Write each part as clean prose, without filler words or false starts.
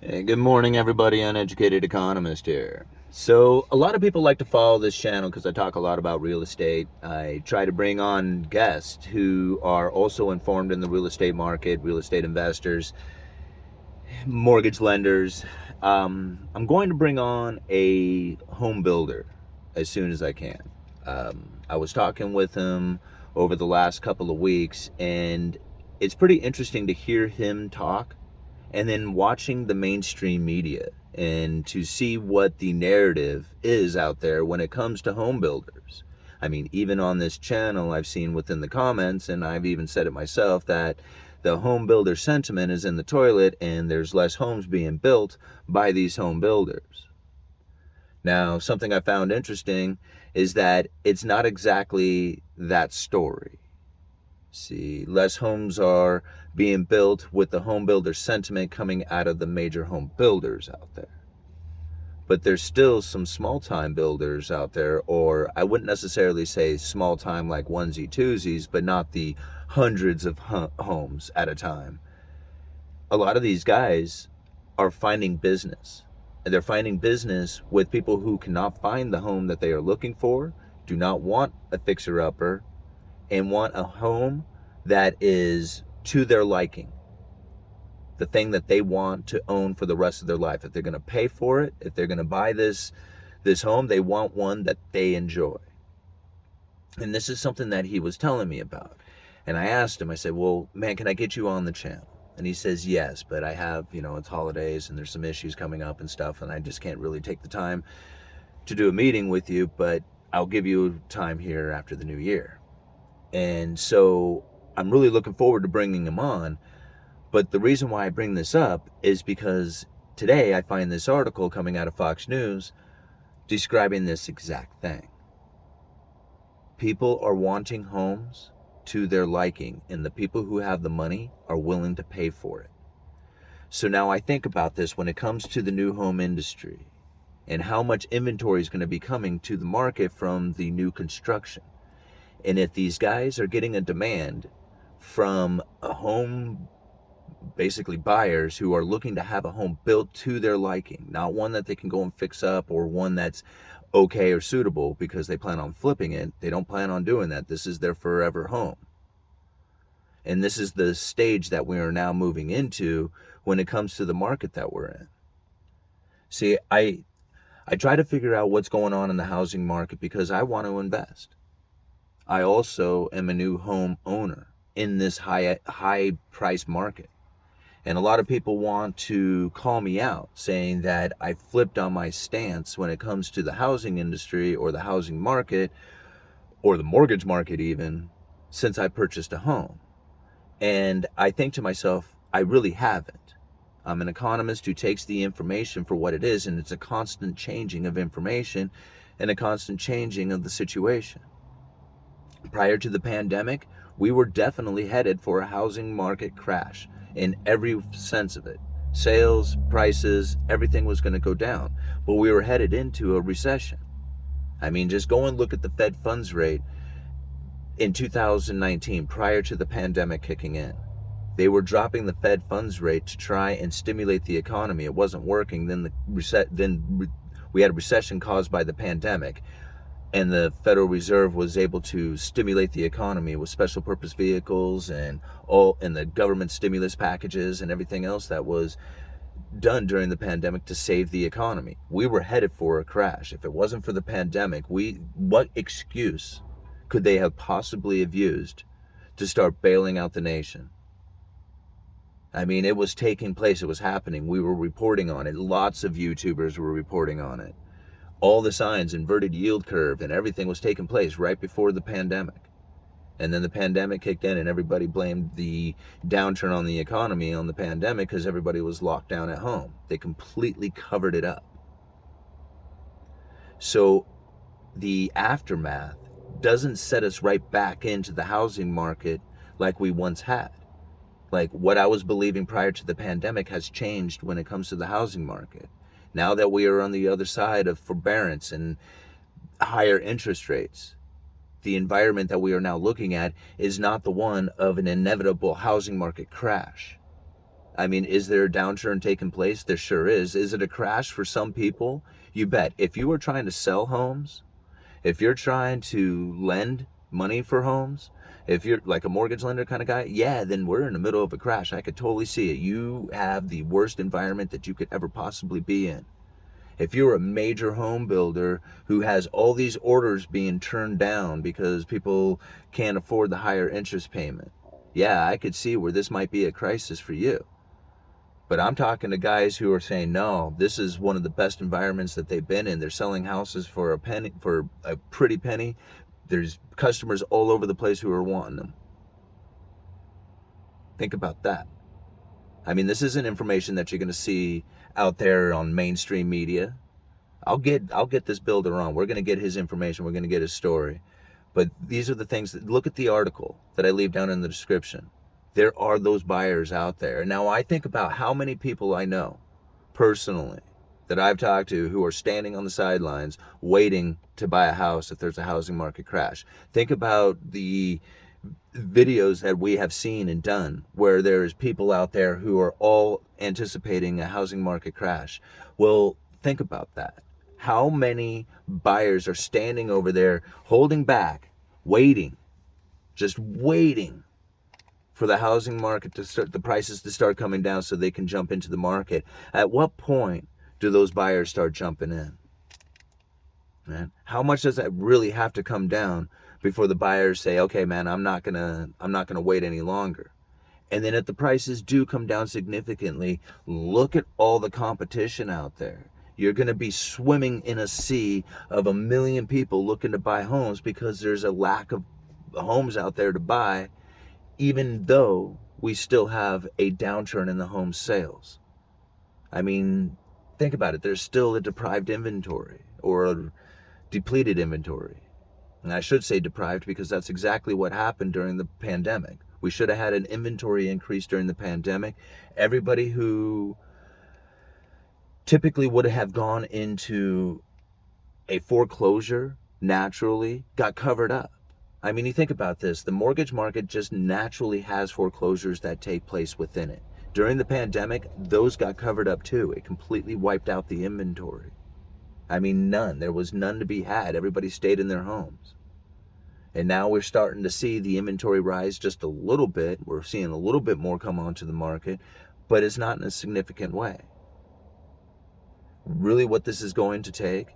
Hey, good morning, everybody. Uneducated Economist here. So, a lot of people like to follow this channel because I talk a lot about real estate. I try to bring on guests who are also informed in the real estate market, real estate investors, mortgage lenders. I'm going to bring on a home builder as soon as I can. I was talking with him over the last couple of weeks, and it's pretty interesting to hear him talk and then watching the mainstream media and to see what the narrative is out there when it comes to home builders. I mean, even on this channel, I've seen within the comments, and I've even said it myself, that the home builder sentiment is in the toilet and there's less homes being built by these home builders. Now, something I found interesting is that it's not exactly that story. See, less homes are being built with the home builder sentiment coming out of the major home builders out there. But there's still some small time builders out there, or I wouldn't necessarily say small time like onesie twosies, but not the hundreds of homes at a time. A lot of these guys are finding business. And they're finding business with people who cannot find the home that they are looking for, do not want a fixer upper, and want a home that is to their liking, the thing that they want to own for the rest of their life. If they're going to pay for it, if they're going to buy this home, they want one that they enjoy. And this is something that he was telling me about. And I asked him, I said, well, man, can I get you on the channel? And he says, yes, but I have, it's holidays and there's some issues coming up and stuff, and I just can't really take the time to do a meeting with you, but I'll give you time here after the new year. And so I'm really looking forward to bringing him on. But the reason why I bring this up is because today I find this article coming out of Fox News describing this exact thing. People are wanting homes to their liking, and the people who have the money are willing to pay for it. So now I think about this when it comes to the new home industry and how much inventory is going to be coming to the market from the new construction. And if these guys are getting a demand from a home, basically buyers who are looking to have a home built to their liking, not one that they can go and fix up or one that's okay or suitable because they plan on flipping it. They don't plan on doing that. This is their forever home. And this is the stage that we are now moving into when it comes to the market that we're in. See, I try to figure out what's going on in the housing market because I want to invest. I also am a new home owner in this high price market. And a lot of people want to call me out saying that I flipped on my stance when it comes to the housing industry or the housing market or the mortgage market even since I purchased a home. And I think to myself, I really haven't. I'm an economist who takes the information for what it is, and it's a constant changing of information and a constant changing of the situation. Prior to the pandemic, we were definitely headed for a housing market crash in every sense of it. Sales, prices, everything was going to go down. But we were headed into a recession. I mean, just go and look at the Fed funds rate in 2019 prior to the pandemic kicking in. They were dropping the Fed funds rate to try and stimulate the economy. It wasn't working. Then we had a recession caused by the pandemic, and the Federal Reserve was able to stimulate the economy with special purpose vehicles and the government stimulus packages and everything else that was done during the pandemic to save the economy. We were headed for a crash. If it wasn't for the pandemic, what excuse could they have possibly have used to start bailing out the nation? I mean, it was taking place. It was happening. We were reporting on it. Lots of YouTubers were reporting on it. All the signs, inverted yield curve, and everything was taking place right before the pandemic. And then the pandemic kicked in and everybody blamed the downturn on the economy on the pandemic because everybody was locked down at home. They completely covered it up. So the aftermath doesn't set us right back into the housing market like we once had. Like what I was believing prior to the pandemic has changed when it comes to the housing market. Now that we are on the other side of forbearance and higher interest rates, the environment that we are now looking at is not the one of an inevitable housing market crash. I mean, is there a downturn taking place? There sure is. Is it a crash for some people? You bet. If you are trying to sell homes, if you're trying to lend money for homes, if you're like a mortgage lender kind of guy, yeah, then we're in the middle of a crash. I could totally see it. You have the worst environment that you could ever possibly be in. If you're a major home builder who has all these orders being turned down because people can't afford the higher interest payment, yeah, I could see where this might be a crisis for you. But I'm talking to guys who are saying, no, this is one of the best environments that they've been in. They're selling houses for a penny, for a pretty penny. There's customers all over the place who are wanting them. Think about that. I mean, this isn't information that you're going to see out there on mainstream media. I'll get this builder on. We're going to get his information. We're going to get his story. But these are the things that, look at the article that I leave down in the description. There are those buyers out there. Now I think about how many people I know personally that I've talked to who are standing on the sidelines waiting to buy a house if there's a housing market crash. Think about the videos that we have seen and done where there's people out there who are all anticipating a housing market crash. Well, think about that. How many buyers are standing over there holding back, waiting, just waiting for the housing market to start, the prices to start coming down so they can jump into the market? At what point do those buyers start jumping in? Man, how much does that really have to come down before the buyers say, okay, man, I'm not gonna wait any longer? And then if the prices do come down significantly, look at all the competition out there. You're going to be swimming in a sea of a million people looking to buy homes because there's a lack of homes out there to buy, even though we still have a downturn in the home sales. I mean, think about it. There's still a deprived inventory or a depleted inventory. And I should say deprived because that's exactly what happened during the pandemic. We should have had an inventory increase during the pandemic. Everybody who typically would have gone into a foreclosure naturally got covered up. I mean, you think about this. The mortgage market just naturally has foreclosures that take place within it. During the pandemic, those got covered up too. It completely wiped out the inventory. I mean, none. There was none to be had. Everybody stayed in their homes. And now we're starting to see the inventory rise just a little bit. We're seeing a little bit more come onto the market, but it's not in a significant way. Really what this is going to take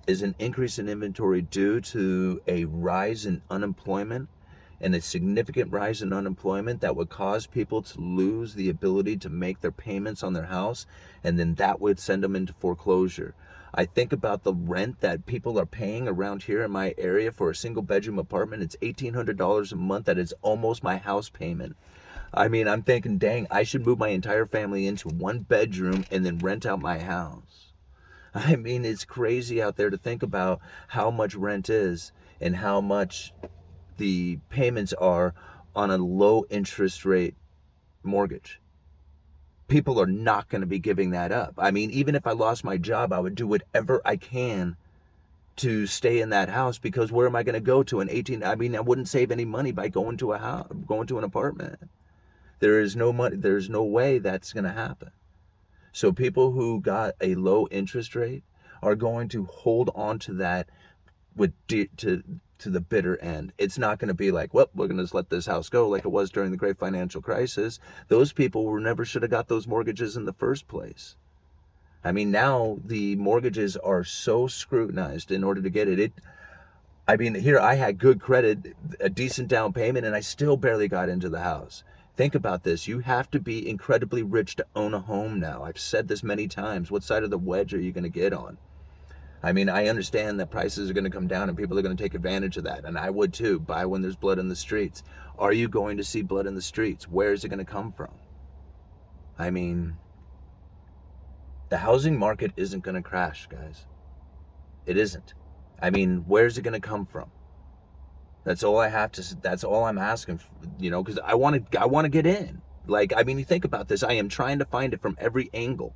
is an increase in inventory due to a rise in unemployment, and a significant rise in unemployment that would cause people to lose the ability to make their payments on their house, and then that would send them into foreclosure. I think about the rent that people are paying around here in my area for a single bedroom apartment. It's $1,800 a month. That is almost my house payment. I mean, I'm thinking, dang, I should move my entire family into one bedroom and then rent out my house. I mean, it's crazy out there to think about how much rent is and how much the payments are on a low interest rate mortgage. People are not going to be giving that up. I mean, even if I lost my job, I would do whatever I can to stay in that house, because where am I going to go to I wouldn't save any money by going to a house, going to an apartment. There is no money. There's no way that's going to happen. So people who got a low interest rate are going to hold on to that to the bitter end. It's not going to be like, well, we're going to just let this house go like it was during the great financial crisis. Those people never should have got those mortgages in the first place. I mean, now the mortgages are so scrutinized in order to get it. Here I had good credit, a decent down payment, and I still barely got into the house. Think about this. You have to be incredibly rich to own a home now. I've said this many times. What side of the wedge are you going to get on? I mean, I understand that prices are going to come down and people are going to take advantage of that. And I would too. Buy when there's blood in the streets. Are you going to see blood in the streets? Where is it going to come from? I mean, the housing market isn't going to crash, guys. It isn't. I mean, where's it going to come from? That's all I'm asking, because I want to get in. You think about this. I am trying to find it from every angle.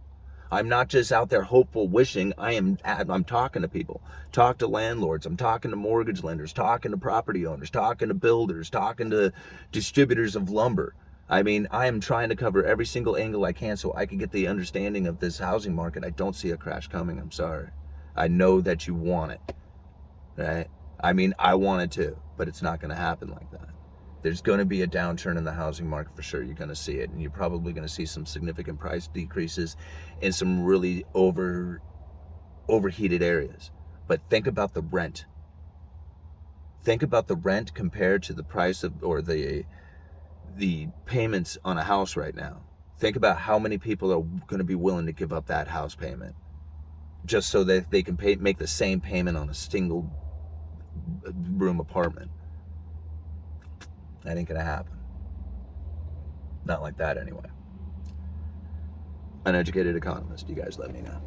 I'm not just out there hopeful, wishing. I'm talking to people, talk to landlords. I'm talking to mortgage lenders, talking to property owners, talking to builders, talking to distributors of lumber. I mean, I am trying to cover every single angle I can so I can get the understanding of this housing market. I don't see a crash coming. I'm sorry. I know that you want it, right? I mean, I want it too, but it's not going to happen like that. There's going to be a downturn in the housing market for sure. You're going to see it, and you're probably going to see some significant price decreases in some really overheated areas. But think about the rent. Think about the rent compared to the price of, or the payments on a house right now. Think about how many people are going to be willing to give up that house payment just so that they can make the same payment on a single room apartment. That ain't going to happen. Not like that anyway. Uneducated Economist, you guys let me know.